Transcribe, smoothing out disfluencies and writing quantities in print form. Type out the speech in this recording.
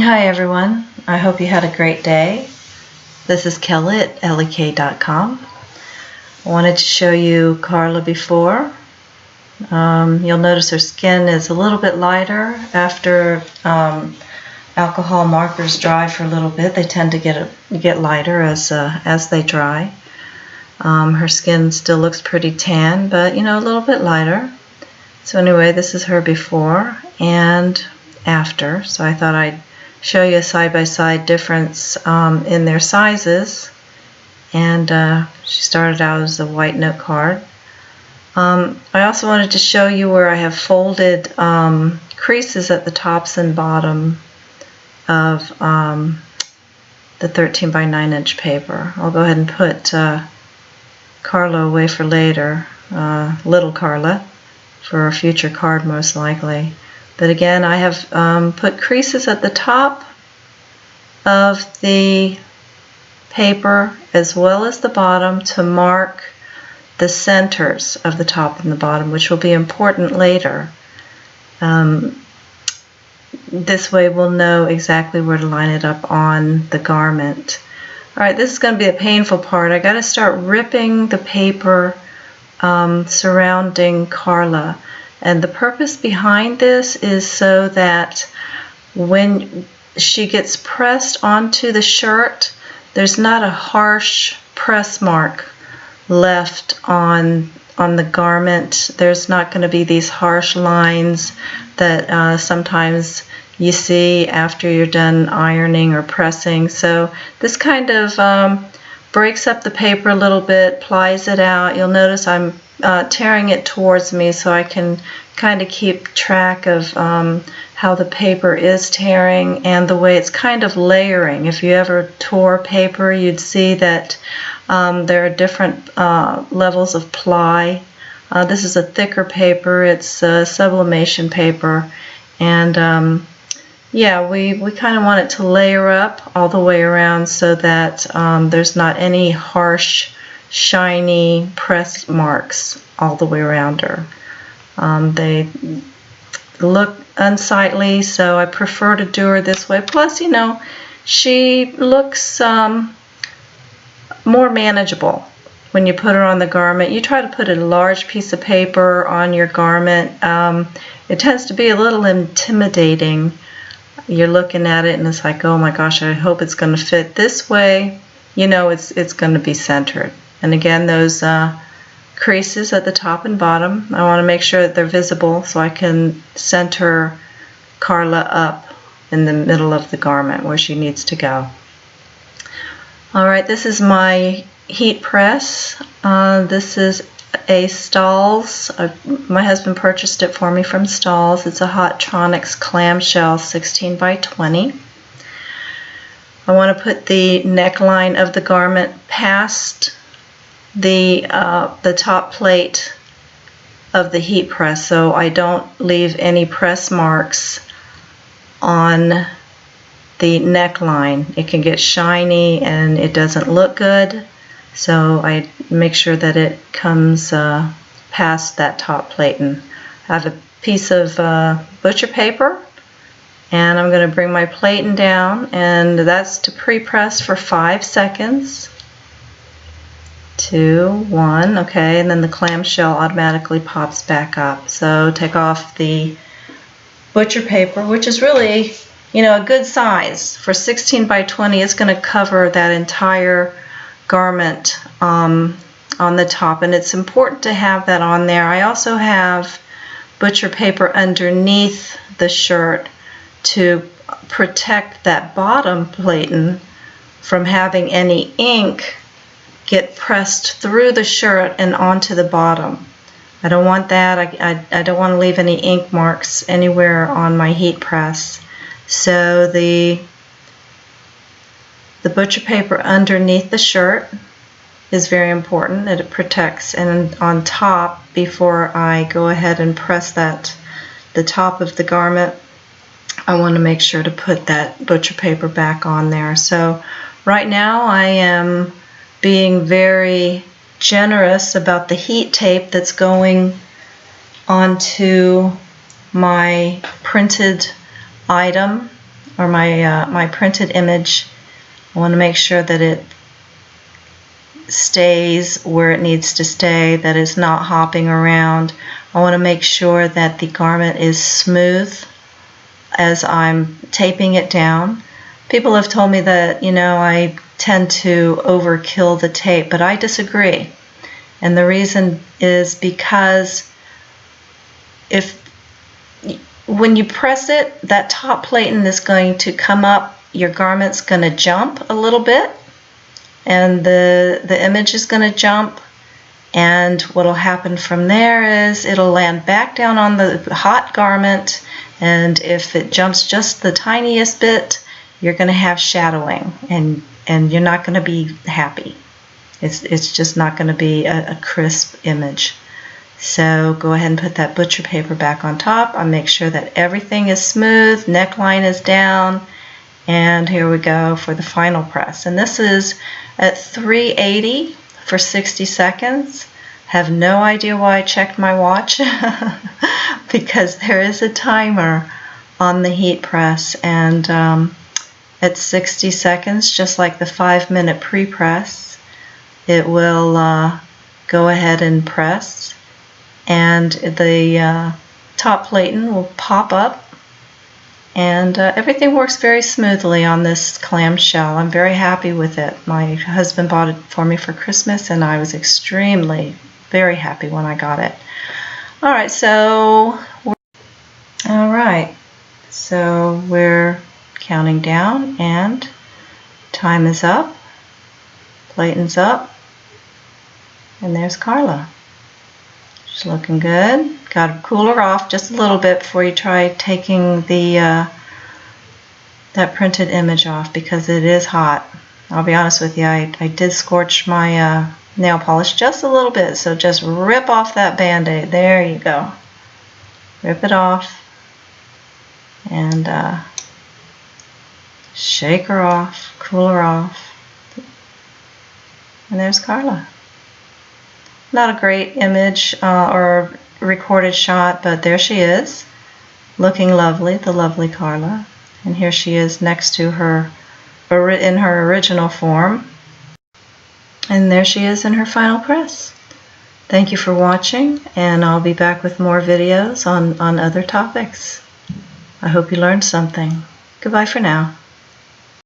Hi everyone, I hope you had a great day. This is Carla at lek.com. I wanted to show you Carla before. You'll notice her skin is a little bit lighter after alcohol markers dry for a little bit. They tend to get lighter as they dry. Her skin still looks pretty tan, but a little bit lighter. So anyway, this is her before and after. So I thought I'd show you a side-by-side difference in their sizes. And she started out as a white note card. I also wanted to show you where I have folded creases at the tops and bottom of the 13 by 9 inch paper. I'll go ahead and put Carla away for later, little Carla, for a future card most likely. But again, I have put creases at the top of the paper as well as the bottom to mark the centers of the top and the bottom, which will be important later. This way we'll know exactly where to line it up on the garment. Alright, this is going to be a painful part. I got to start ripping the paper surrounding Carla. And the purpose behind this is so that when she gets pressed onto the shirt, there's not a harsh press mark left on the garment. There's not going to be these harsh lines that sometimes you see after you're done ironing or pressing. So this kind of breaks up the paper a little bit, plies it out. You'll notice I'm tearing it towards me so I can kind of keep track of how the paper is tearing and the way it's kind of layering. If you ever tore paper, you'd see that there are different levels of ply. This is a thicker paper. It's sublimation paper, and yeah, we kind of want it to layer up all the way around so that there's not any harsh, shiny press marks all the way around her. They look unsightly, so I prefer to do her this way. Plus, she looks more manageable when you put her on the garment. You try to put a large piece of paper on your garment. It tends to be a little intimidating. You're looking at it and it's like, oh my gosh, I hope it's going to fit. This way, it's going to be centered. And again, those creases at the top and bottom, I want to make sure that they're visible so I can center Carla up in the middle of the garment where she needs to go. Alright, this is my heat press. This is a Stahl's. My husband purchased it for me from Stahl's. It's a Hottronics clamshell 16 by 20. I want to put the neckline of the garment past the top plate of the heat press, so I don't leave any press marks on the neckline. It can get shiny and it doesn't look good, so I make sure that it comes past that top plate. And I have a piece of butcher paper, and I'm going to bring my platen down, and that's to pre-press for 5 seconds. 2, 1, okay, and then the clamshell automatically pops back up. So take off the butcher paper, which is really, a good size. For 16 by 20, it's going to cover that entire garment on the top, and it's important to have that on there. I also have butcher paper underneath the shirt to protect that bottom platen from having any ink get pressed through the shirt and onto the bottom. I don't want that. I don't want to leave any ink marks anywhere on my heat press. So the butcher top underneath the shirt is very important, that it protects. And on top, before I go ahead and press the top of the garment, I want to make sure to put that butcher paper back on there. So right now I am being very generous about the heat tape that's going onto my printed item. or my printed image. I want to make sure that it stays where it needs to stay, that it's not hopping around. I want to make sure that the garment is smooth as I'm taping it down. People have told me that, you know, I tend to overkill the tape, but I disagree. And the reason is because when you press it, that top platen is going to come up, your garment's going to jump a little bit, and the image is going to jump, and what will happen from there is it'll land back down on the hot garment, and if it jumps just the tiniest bit, you're going to have shadowing, and you're not going to be happy. It's just not going to be a crisp image. So go ahead and put that butcher paper back on top. I make sure that everything is smooth, neckline is down, and here we go for the final press. And this is at 380 for 60 seconds. Have no idea why I checked my watch because there is a timer on the heat press, and at 60 seconds, just like the 5-minute pre-press, it will go ahead and press, and the top platen will pop up, and everything works very smoothly on this clamshell. I'm very happy with it. My husband bought it for me for Christmas, and I was very happy when I got it. Alright, so we're counting down, and time is up, platen's up, and there's Carla. She's looking good. Got to cool her off just a little bit before you try taking the that printed image off, because it is hot. I'll be honest with you, I did scorch my nail polish just a little bit, so just rip off that band-aid. There you go. Rip it off, and shake her off, cool her off, and there's Carla. Not a great image or recorded shot, but there she is, looking lovely, the lovely Carla. And here she is next to her, in her original form. And there she is in her final press. Thank you for watching, and I'll be back with more videos on other topics. I hope you learned something. Goodbye for now.